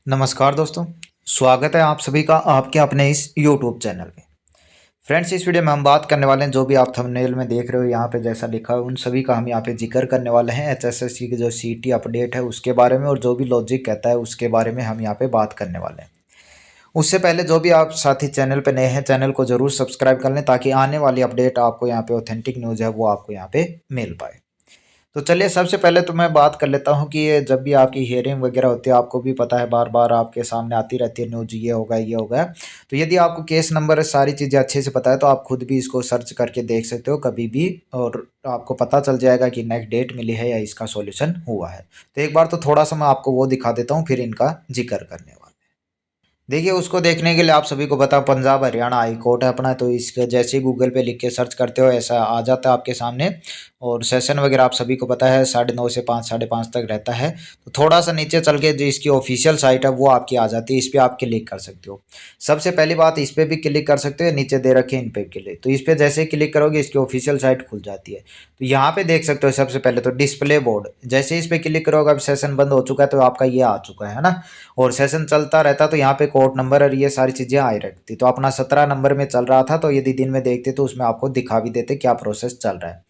नमस्कार दोस्तों। स्वागत है आप सभी का आपके अपने इस YouTube चैनल पे। फ्रेंड्स, इस वीडियो में हम बात करने वाले हैं, जो भी आप थंबनेल में देख रहे हो यहाँ पे जैसा लिखा है, उन सभी का हम यहाँ पे जिक्र करने वाले हैं। एचएसएससी की जो सीटी अपडेट है उसके बारे में, और जो भी लॉजिक कहता है उसके बारे में हम यहाँ पे बात करने वाले हैं। उससे पहले जो भी आप साथी चैनल पे नए हैं, चैनल को जरूर सब्सक्राइब कर लें, ताकि आने वाली अपडेट आपको यहाँ पे ऑथेंटिक न्यूज़ है वो आपको यहाँ पे मिल पाए। तो चलिए, सबसे पहले तो मैं बात कर लेता हूँ कि ये जब भी आपकी हियरिंग वगैरह होती है, आपको भी पता है बार बार आपके सामने आती रहती है न्यूज, ये होगा ये होगा। तो यदि आपको केस नंबर सारी चीज़ें अच्छे से पता है तो आप खुद भी इसको सर्च करके देख सकते हो कभी भी, और आपको पता चल जाएगा कि नेक्स्ट डेट मिली है या इसका सॉल्यूशन हुआ है। तो एक बार तो थोड़ा सा मैं आपको वो दिखा देता हूँ, फिर इनका जिक्र करने वाला। देखिए, उसको देखने के लिए आप सभी को पता पंजाब हरियाणा हाई कोर्ट है अपना, तो इसके जैसे ही गूगल पे लिख के सर्च करते हो ऐसा आ जाता है आपके सामने। और सेशन वगैरह आप सभी को पता है 9:30 से 5, 5:30 तक रहता है। तो थोड़ा सा नीचे चल के जो इसकी ऑफिशियल साइट है वो आपकी आ जाती है, इस पर आप क्लिक कर सकते हो। सबसे पहली बात, इस पर भी क्लिक कर सकते हो, नीचे दे रखे इन पे क्लिक, तो इस पर जैसे ही क्लिक करोगे इसकी ऑफिशियल साइट खुल जाती है। तो यहाँ पे देख सकते हो सबसे पहले तो डिस्प्ले बोर्ड, जैसे इस पे क्लिक करोगे अब सेशन बंद हो चुका है, तो आपका ये आ चुका है ना। और सेशन चलता रहता तो यहाँ पे कोर्ट नंबर और ये सारी चीज़ें आई रहती। तो अपना 17 नंबर में चल रहा था, तो यदि दिन में देखते तो उसमें आपको दिखा भी देते क्या प्रोसेस चल रहा है।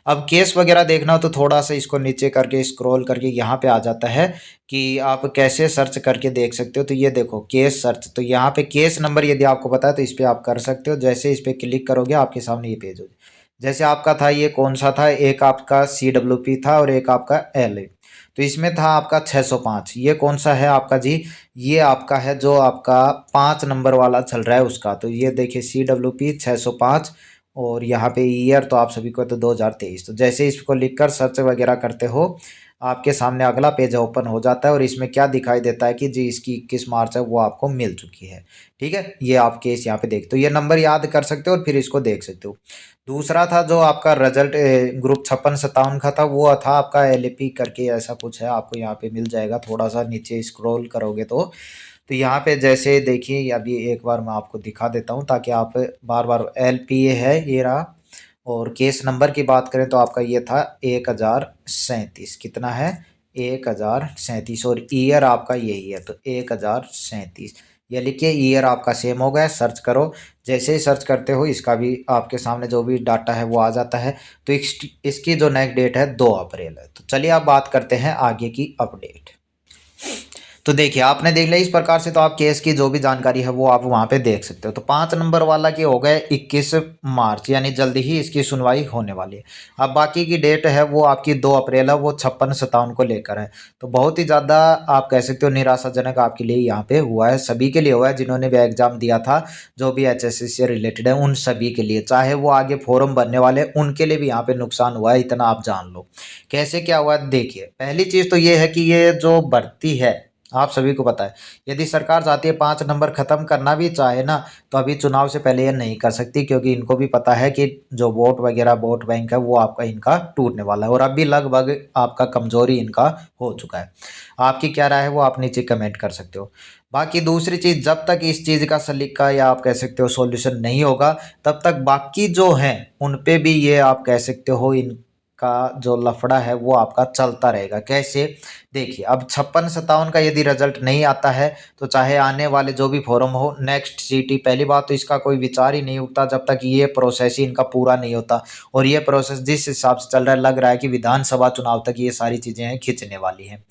अब केस वगैरह देखना हो तो थोड़ा सा इसको नीचे करके स्क्रॉल करके यहाँ पे आ जाता है कि आप कैसे सर्च करके देख सकते हो। तो ये देखो केस सर्च, तो यहाँ पे केस नंबर यदि आपको पता है तो इस पर आप कर सकते हो। जैसे इस पर क्लिक करोगे आपके सामने ये पेज हो जाए। जैसे आपका था, ये कौन सा था, एक आपका CWP था और एक आपका LA। तो इसमें था आपका 605, ये कौन सा है आपका जी, ये आपका है जो आपका 5 नंबर वाला चल रहा है उसका। तो ये देखिए CWP 605, और यहाँ पे ईयर तो आप सभी को तो 2023। तो जैसे इसको लिखकर सर्च वगैरह करते हो, आपके सामने अगला पेज ओपन हो जाता है, और इसमें क्या दिखाई देता है कि जी इसकी 21 मार्च है वो आपको मिल चुकी है। ठीक है, ये आप केस यहाँ पे देख, तो ये नंबर याद कर सकते हो और फिर इसको देख सकते हो। दूसरा था जो आपका रिजल्ट ग्रुप 5657 का था, वो था आपका LP करके ऐसा कुछ है, आपको यहाँ पे मिल जाएगा। थोड़ा सा नीचे स्क्रॉल करोगे तो यहाँ पे जैसे देखिए, अभी एक बार मैं आपको दिखा देता हूँ ताकि आप बार बार, LPA है ये रहा। और केस नंबर की बात करें तो आपका ये था 1037, कितना है 1037, और ईयर आपका यही है तो 1037। ये लिखिए, ईयर आपका सेम हो गया, सर्च करो। जैसे ही सर्च करते हो इसका भी आपके सामने जो भी डाटा है वो आ जाता है। तो इसकी जो नेक्स्ट डेट है 2 अप्रैल है। तो चलिए आप बात करते हैं आगे की अपडेट। तो देखिए, आपने देख लिया इस प्रकार से, तो आप केस की जो भी जानकारी है वो आप वहाँ पे देख सकते हो। तो 5 नंबर वाला की हो गए 21 मार्च, यानी जल्दी ही इसकी सुनवाई होने वाली है। अब बाकी की डेट है वो आपकी 2 अप्रैल है, वो 5657 को लेकर है। तो बहुत ही ज़्यादा आप कह सकते हो निराशाजनक आपके लिए यहाँ पे हुआ है, सभी के लिए हुआ है जिन्होंने भी एग्जाम दिया था, जो भी HSC से रिलेटेड है उन सभी के लिए, चाहे वो आगे फॉर्म भरने वाले उनके लिए भी यहाँ पे नुकसान हुआ है, इतना आप जान लो। कैसे क्या हुआ देखिए, पहली चीज़ तो ये है कि ये जो भर्ती है आप सभी को पता है, यदि सरकार चाहती है 5 नंबर खत्म करना भी चाहे ना, तो अभी चुनाव से पहले ये नहीं कर सकती, क्योंकि इनको भी पता है कि जो वोट वगैरह वोट बैंक है वो आपका इनका टूटने वाला है, और अभी लगभग आपका कमजोरी इनका हो चुका है। आपकी क्या राय है वो आप नीचे कमेंट कर सकते हो। बाकी दूसरी चीज़, जब तक इस चीज़ का सलीका या आप कह सकते हो सॉल्यूशन नहीं होगा, तब तक बाकी जो हैं उन पे भी ये आप कह सकते हो इनका जो लफड़ा है वो आपका चलता रहेगा। कैसे देखिए, अब 5657 का यदि रिजल्ट नहीं आता है, तो चाहे आने वाले जो भी फॉर्म हो नेक्स्ट सीटी, पहली बात तो इसका कोई विचार ही नहीं उठता जब तक ये प्रोसेस ही इनका पूरा नहीं होता। और ये प्रोसेस जिस हिसाब से चल रहा है, लग रहा है कि विधानसभा चुनाव तक ये सारी चीज़ें हैं खिंचने वाली हैं।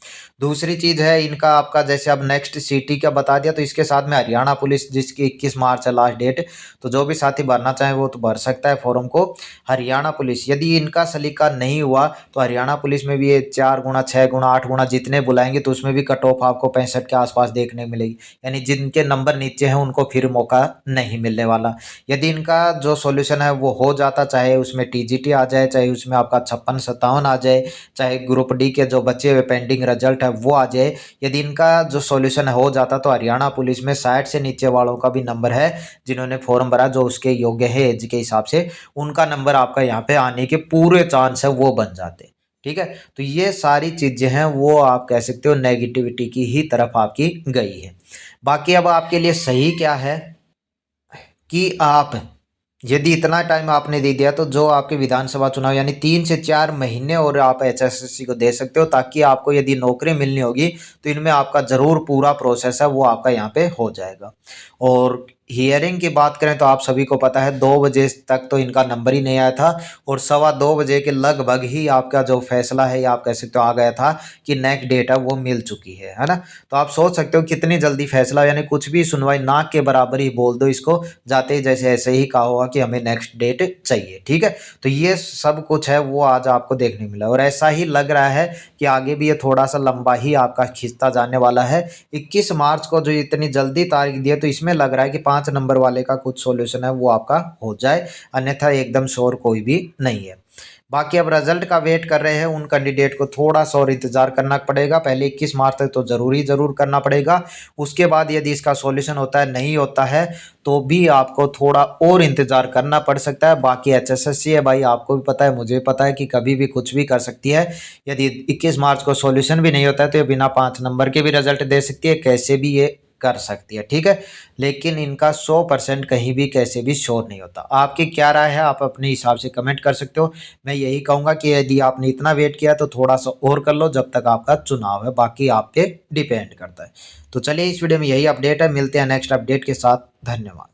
दूसरी चीज़ है इनका आपका, जैसे अब नेक्स्ट सिटी का बता दिया, तो इसके साथ में हरियाणा पुलिस जिसकी 21 मार्च है लास्ट डेट, तो जो भी साथी भरना चाहे वो तो भर सकता है फॉर्म को। हरियाणा पुलिस, यदि इनका सलीका नहीं हुआ तो हरियाणा पुलिस में भी ये 4 गुना 6 गुना 8 गुना जितने बुलाएंगे, तो उसमें भी कट ऑफ आपको 65 के आसपास देखने को मिलेगी, यानी जिनके नंबर नीचे हैं उनको फिर मौका नहीं मिलने वाला। यदि इनका जो सॉल्यूशन है वो हो जाता, चाहे उसमें TGT आ जाए, चाहे उसमें आपका 5657 आ जाए, चाहे ग्रुप डी के जो बचे हुए पेंडिंग रिजल्ट है वो आ जाए, यदि इनका जो सॉल्यूशन हो जाता, तो हरियाणा पुलिस में 60 से नीचे वालों का भी नंबर है जिन्होंने फॉर्म भरा, जो उसके योग्य है एज के हिसाब से, उनका नंबर आपका यहाँ पे आने के पूरे चांस है वो बन जाते। ठीक है, तो ये सारी चीजें हैं वो आप कह सकते हो नेगेटिविटी की ही तरफ आपकी गई है। बाकी अब आपके लिए सही क्या है कि आप यदि इतना टाइम आपने दे दिया तो जो आपके विधानसभा चुनाव यानी 3 से 4 महीने और आप एचएसएससी को दे सकते हो, ताकि आपको यदि नौकरी मिलनी होगी तो इनमें आपका ज़रूर पूरा प्रोसेस है वो आपका यहाँ पे हो जाएगा। और हियरिंग की बात करें तो आप सभी को पता है 2 बजे तक तो इनका नंबर ही नहीं आया था, और 2:15 बजे के लगभग ही आपका जो फैसला है या आप कह सकते हो आ गया था कि नेक्स्ट डेट है वो मिल चुकी है ना। तो आप सोच सकते हो कितनी जल्दी फैसला, यानी कुछ भी सुनवाई नाक के बराबर ही बोल दो इसको, जाते ही जैसे ऐसे ही कहा होगा कि हमें नेक्स्ट डेट चाहिए। ठीक है, तो ये सब कुछ है वो आज आपको देखने मिला, और ऐसा ही लग रहा है कि आगे भी ये थोड़ा सा लंबा ही आपका खिंचता जाने वाला है। 21 मार्च को जो इतनी जल्दी तारीख दी है, तो इसमें लग रहा है कि 5 नंबर वाले का कुछ सॉल्यूशन है वो आपका हो जाए, अन्यथा एकदम श्योर कोई भी नहीं है। बाकी अब रिजल्ट का वेट कर रहे हैं, उन कैंडिडेट को थोड़ा सा और इंतजार करना पड़ेगा। पहले 21 मार्च तक तो जरूर करना पड़ेगा। उसके बाद यदि इसका सॉल्यूशन होता है, नहीं होता है, तो भी आपको थोड़ा और इंतजार करना पड़ सकता है। बाकी एचएसएससी है भाई, आपको भी पता है मुझे भी पता है कि कभी भी कुछ भी कर सकती है। यदि 21 मार्च को सॉल्यूशन भी नहीं होता है तो ये बिना 5 नंबर के भी रिजल्ट दे सकती है, कैसे भी ये कर सकती है। ठीक है, लेकिन इनका 100% कहीं भी कैसे भी श्योर नहीं होता। आपकी क्या राय है, आप अपने हिसाब से कमेंट कर सकते हो। मैं यही कहूँगा कि यदि आपने इतना वेट किया तो थोड़ा सा और कर लो जब तक आपका चुनाव है, बाकी आप पे डिपेंड करता है। तो चलिए, इस वीडियो में यही अपडेट है, मिलते हैं नेक्स्ट अपडेट के साथ। धन्यवाद।